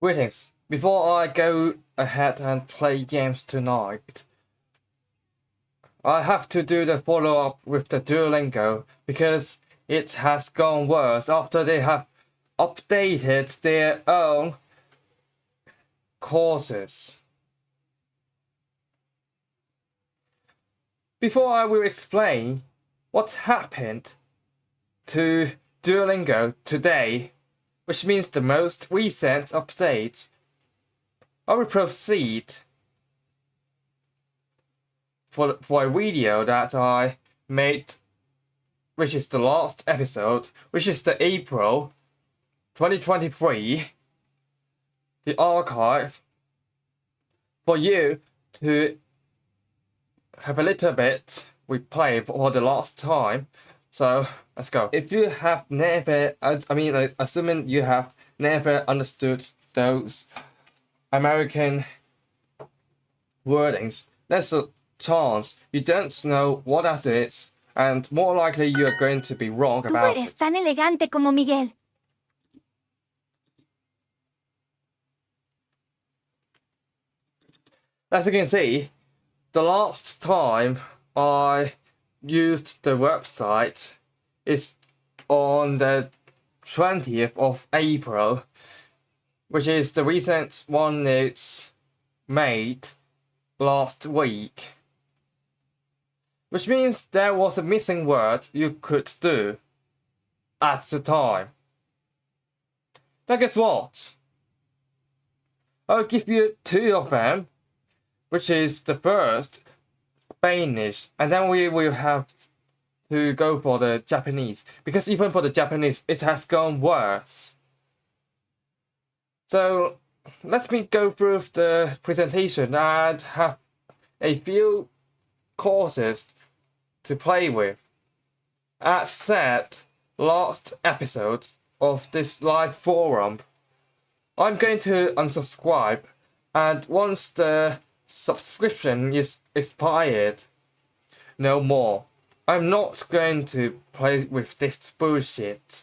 Greetings. Before I go ahead and play games tonight, I have to do the follow-up with the Duolingo because it has gone worse after they have updated their own courses. Before I will explain what happened to Duolingo today, which means the most recent update, I will proceed for a video that I made, which is the last episode, which is the April 2023, the archive, for you to have a little bit replay for the last time. So let's go. If you have never, assuming you have never understood those American wordings, there's a chance you don't know what that is, and more likely you are going to be wrong about it. Tú eres tan elegante como Miguel. As you can see, the last time I used the website is on the 20th of April, which is the recent one it's made last week. Which means there was a missing word you could do at the time. Now guess what? I'll give you two of them, which is the first, Spanish, and then we will have to go for the Japanese, because even for the Japanese it has gone worse. So let me go through the presentation and have a few courses to play with. As said last episode of this live forum, I'm going to unsubscribe, and once the subscription is expired, no more. I'm not going to play with this bullshit.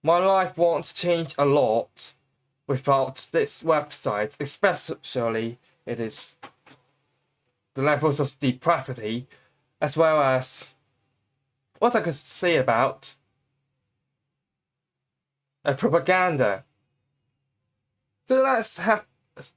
My life won't change a lot without this website, especially it is the levels of depravity, as well as what I could say about propaganda. So let's have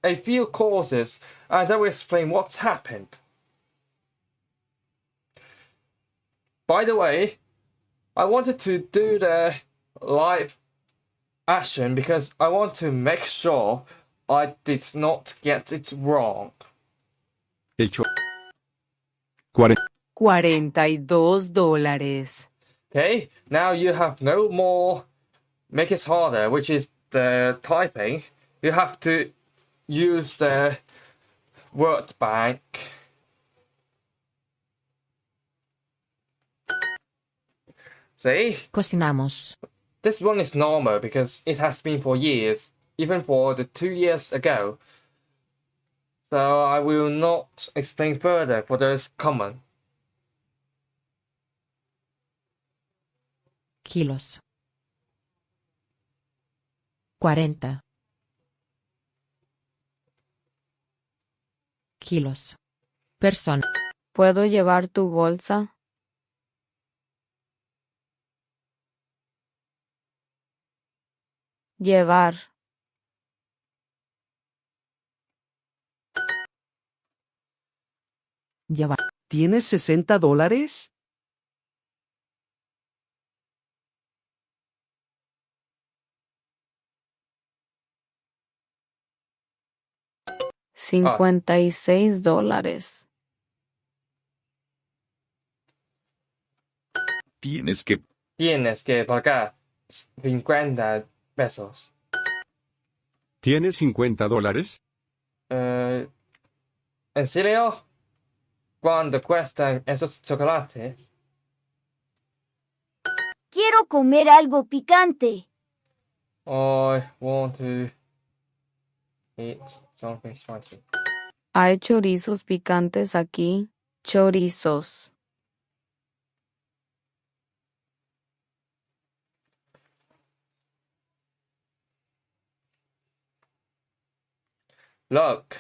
a few courses and I will explain what's happened. By the way, I wanted to do the live action because I want to make sure I did not get it wrong. $42. Okay, now you have no more make it harder, which is the typing. You have to use the word bank. See? Cocinamos. This one is normal because it has been for years, even for the 2 years ago. So I will not explain further for those common. Kilos. 40. Kilos. Persona. ¿Puedo llevar tu bolsa? Llevar. Llevar. ¿Tienes $60? $56. Tienes que pagar 50 pesos. ¿Tienes $50? ¿En serio? ¿Cuánto cuestan esos chocolates? Quiero comer algo picante. I want to eat something spicy. ¿Hay chorizos picantes aquí? Chorizos. Look,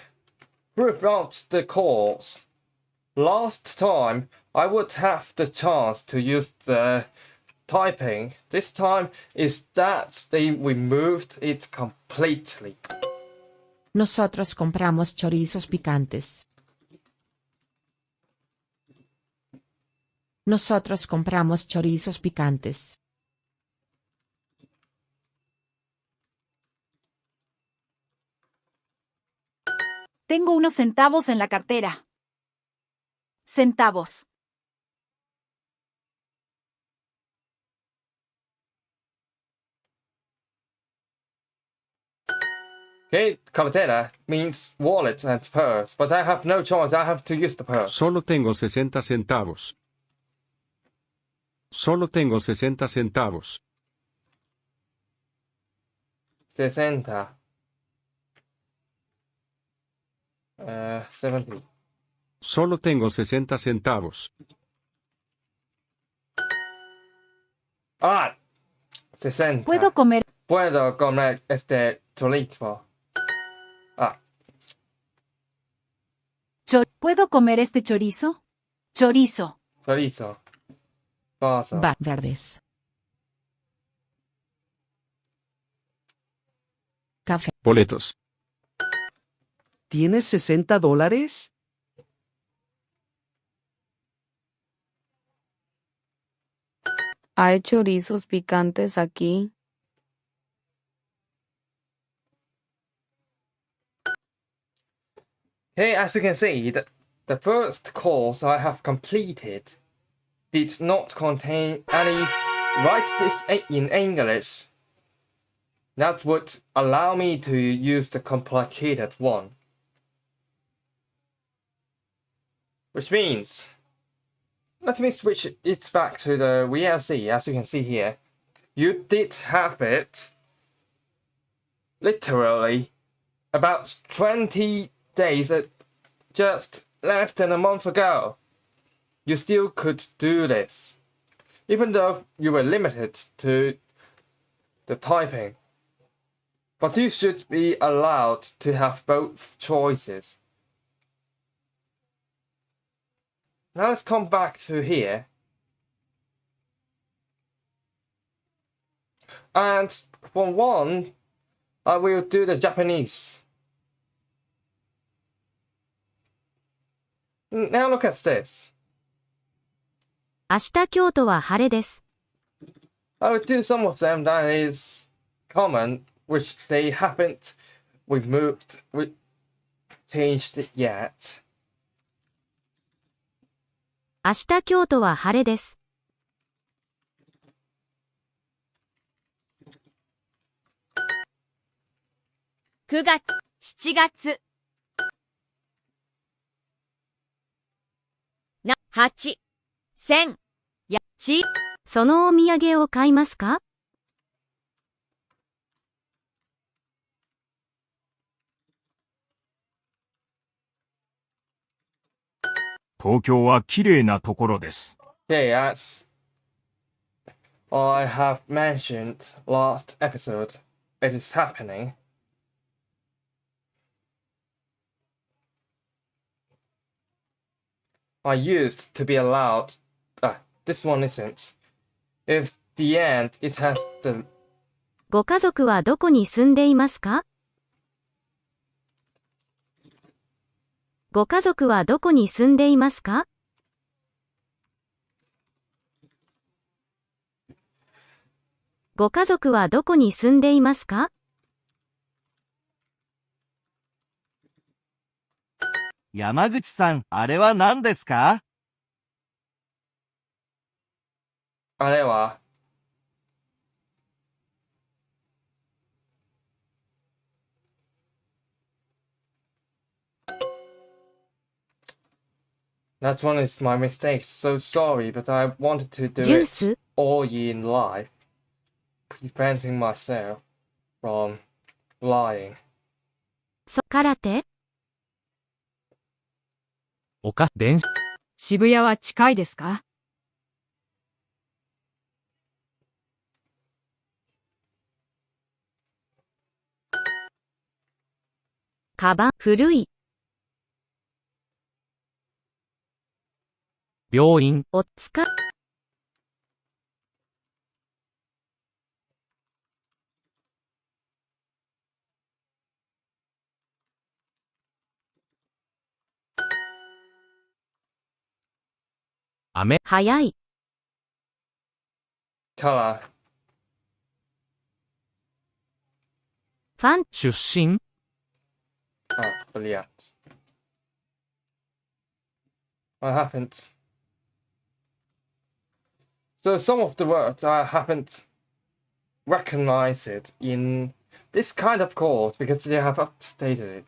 throughout the course, last time I would have the chance to use the typing. This time is that they removed it completely. Nosotros compramos chorizos picantes. Nosotros compramos chorizos picantes. Tengo unos centavos en la cartera. Centavos. Okay, cartera means wallet and purse, but I have no choice. I have to use the purse. Solo tengo 60 centavos. Solo tengo 60 centavos. 60. 70. Solo tengo 60 centavos. Ah, 60. ¿Puedo comer? Puedo comer este chorizo. Ah, ¿Puedo comer este chorizo? Chorizo. chorizo. Vaso. Verdes. Café. Boletos. ¿Tienes $60? ¿Hay chorizos picantes aquí? Here, as you can see, the first course I have completed did not contain any write this in English. That would allow me to use the complicated one. Which means, let me switch it back to the VLC, as you can see here. You did have it literally about 20 days, just less than a month ago. You still could do this, even though you were limited to the typing. But you should be allowed to have both choices. Now let's come back to here. And for one, I will do the Japanese. Now look at this. 明日京都は晴れです。 I will do some of them that is common, which they haven't changed it yet. 明日京都は晴れです。9月、7月。8、1000、そのお土産を買いますか？東京は綺麗なところです。Okay, as I have mentioned last episode, it is happening. I used to be allowed. This one isn't. If the end, it has the. ご家族はどこに住んでいますか？ご家族はどこに住んでいますか？ご家族はどこに住んでいますか？山口さん、あれは何ですか？あれは That one is my mistake. So sorry, but I wanted to do Juice? it all in live, preventing myself from lying. 空手？渋谷は近いですか？カバン、古い、病院、おつか、飴、早い、 color, ファン、出身、 brilliant. I haven't. So some of the words I haven't recognized it in this kind of course because they have updated it.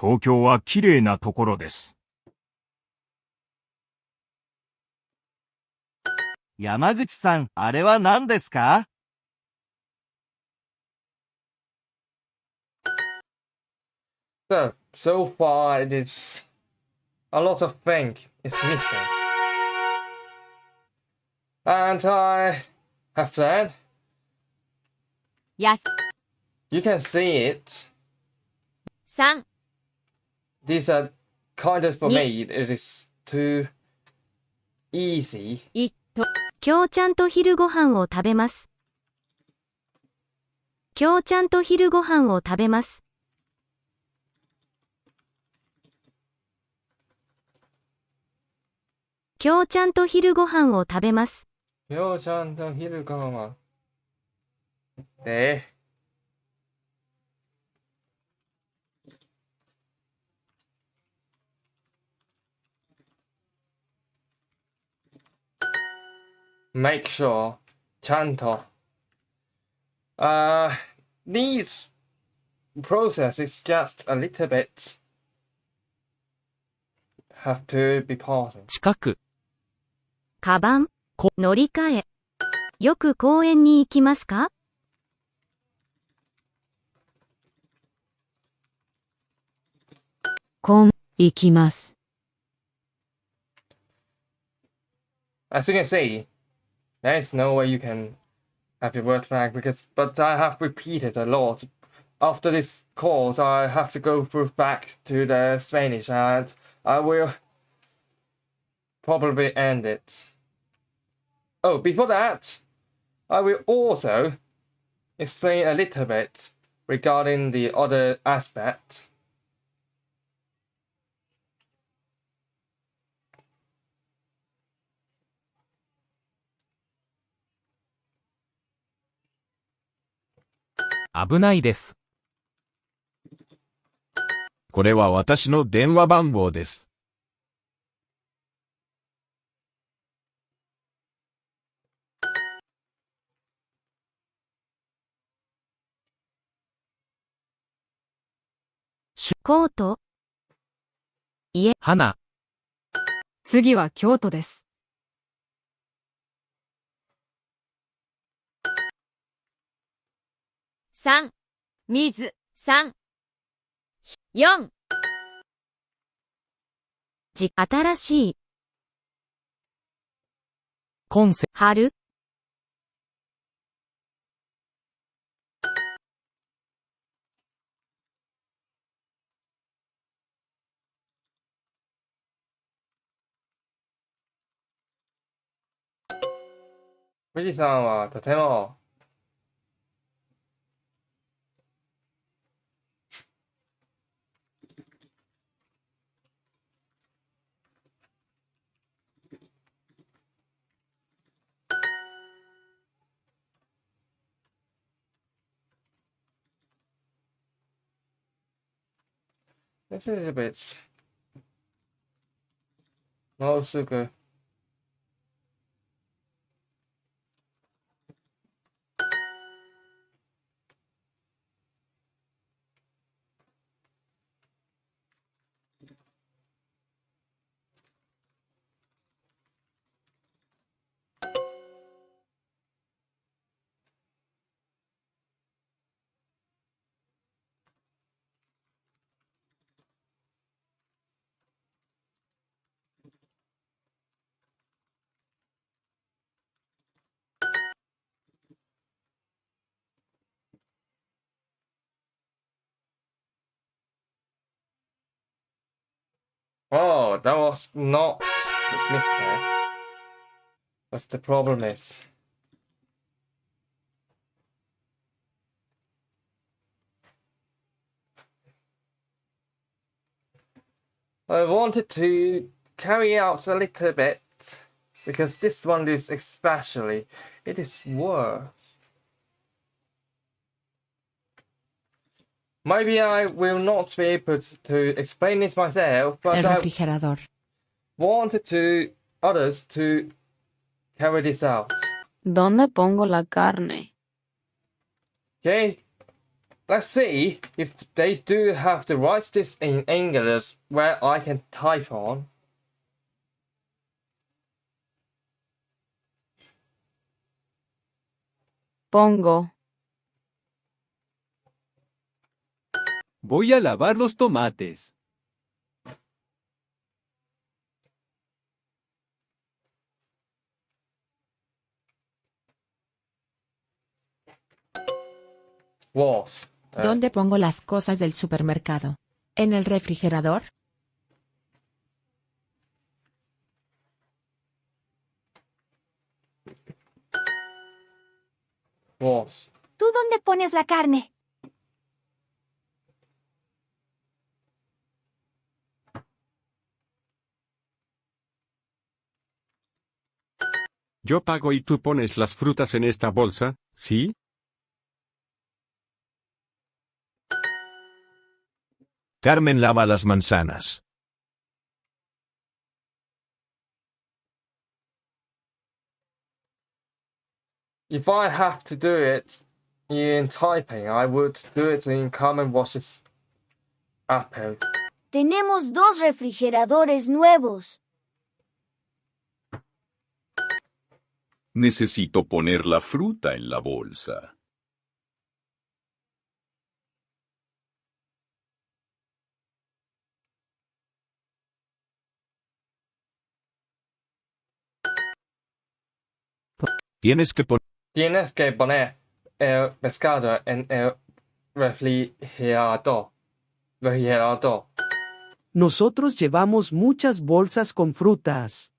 「東京はきれいなところです」。山口さん、あれは何ですか？ So far it is a lot of things is missing. And I have said やす、 you can see it. 3、 These are kind of for Ni- me it is too easy. いっと、今日ちゃんと昼ご飯を食べます。今日ちゃんと昼ご飯を食べます。今日ちゃんと昼ご飯を食べます。ようちゃんと昼ご飯で、make sure ちゃんと these process is just a little bit have to be pausing. 近く、カバン、乗り換え。よく公園に行きますか？行きます。As you can see, there is no way you can have your word back but I have repeated a lot. After this course, I have to go through back to the Spanish and I will probably end it. Oh, before that, I will also explain a little bit regarding the other aspect.「危ないです」。これは私の電話番号です。コート、家、花、次は京都です。3、水、3、4。新しい、コンセ、春、富士山はとてもThis is a bit もうすぐ Oh, that was not missed there. That's the problem is. I wanted to carry out a little bit because this one is especially, it is worse. Maybe I will not be able to explain it myself, El but I refrigerador. wanted to others to carry this out. ¿Dónde pongo la carne? Okay, let's see if they do have to write this in English where I can type on. Pongo. Voy a lavar los tomates. Was. ¿Dónde pongo las cosas del supermercado? ¿En el refrigerador? Was. ¿Tú dónde pones la carne? Yo pago y tú pones las frutas en esta bolsa, ¿sí? Carmen lava las manzanas. If I have to do it in typing, I would do it in Carmen washes apple. Tenemos 2 refrigeradores nuevos. Necesito poner la fruta en la bolsa. Tienes que poner Tienes que poner el pescado en el refrigerador. Refrigerador. Nosotros llevamos muchas bolsas con frutas.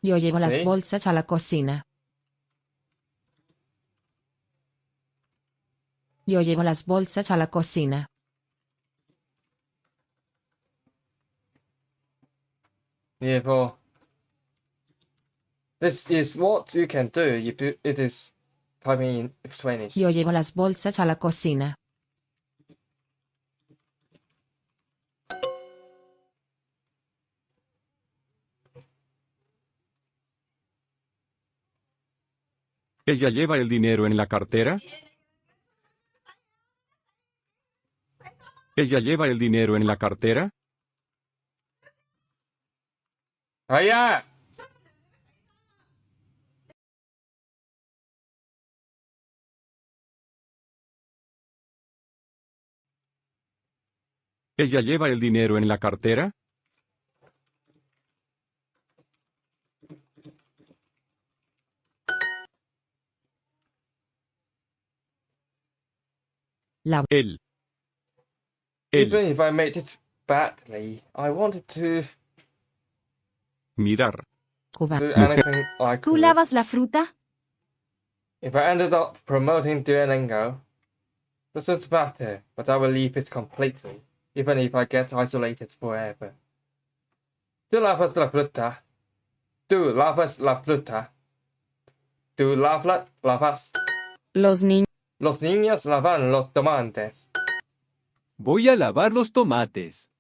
Yo llevo las Sí. bolsas a la cocina. Yo llevo las bolsas a la cocina. Therefore, this is what you can do if it is typing in Spanish. Yo llevo las bolsas a la cocina. ¿Ella lleva el dinero en la cartera? ¿Ella lleva el dinero en la cartera? Hiya! ¿Ella lleva el dinero en la cartera? La Él. Even Él. if I made it badly, I wanted to Mirar. cuba. do anything I ¿Tú could. lavas la fruta? If I ended up promoting Duolingo, doesn't matter, but I will leave it completely, even if I get isolated forever. Tú lavas la fruta. Tú lavas la fruta. Tú lavas. Los niños. Los niños lavan los tomates. Voy a lavar los tomates.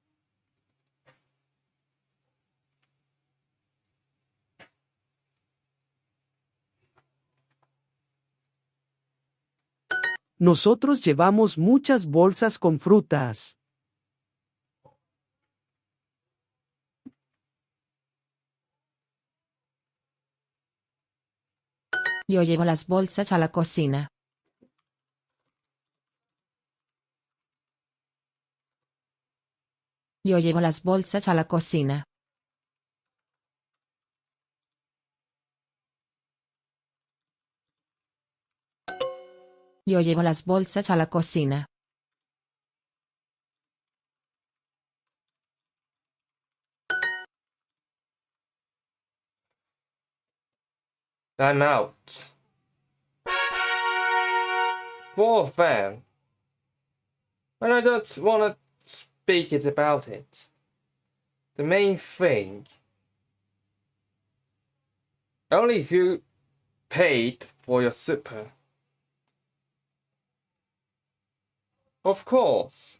Nosotros llevamos muchas bolsas con frutas. Yo llevo las bolsas a la cocina. Yo llevo las bolsas a la cocina. Yo llevo las bolsas a la cocina. I'm out. For them. And I don't want to speak it about it. The main thing, only if you paid for your super. Of course.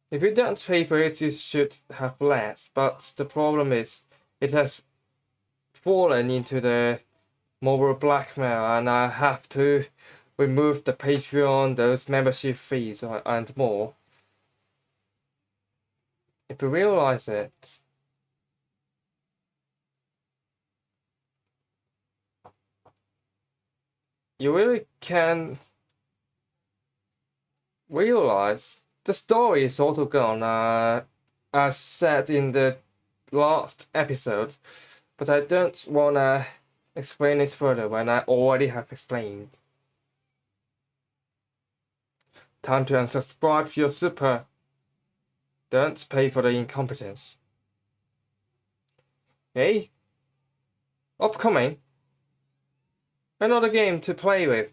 If you don't pay for it, you should have less, but the problem is, it has fallen into the moral blackmail, and I have to remove the Patreon, those membership fees, and more. If you realize it, you really can realize the story is also gone, as said in the last episode, but I don't wanna explain it further when I already have explained. Time to unsubscribe to your super. Don't pay for the incompetence. Hey? Upcoming? Another game to play with.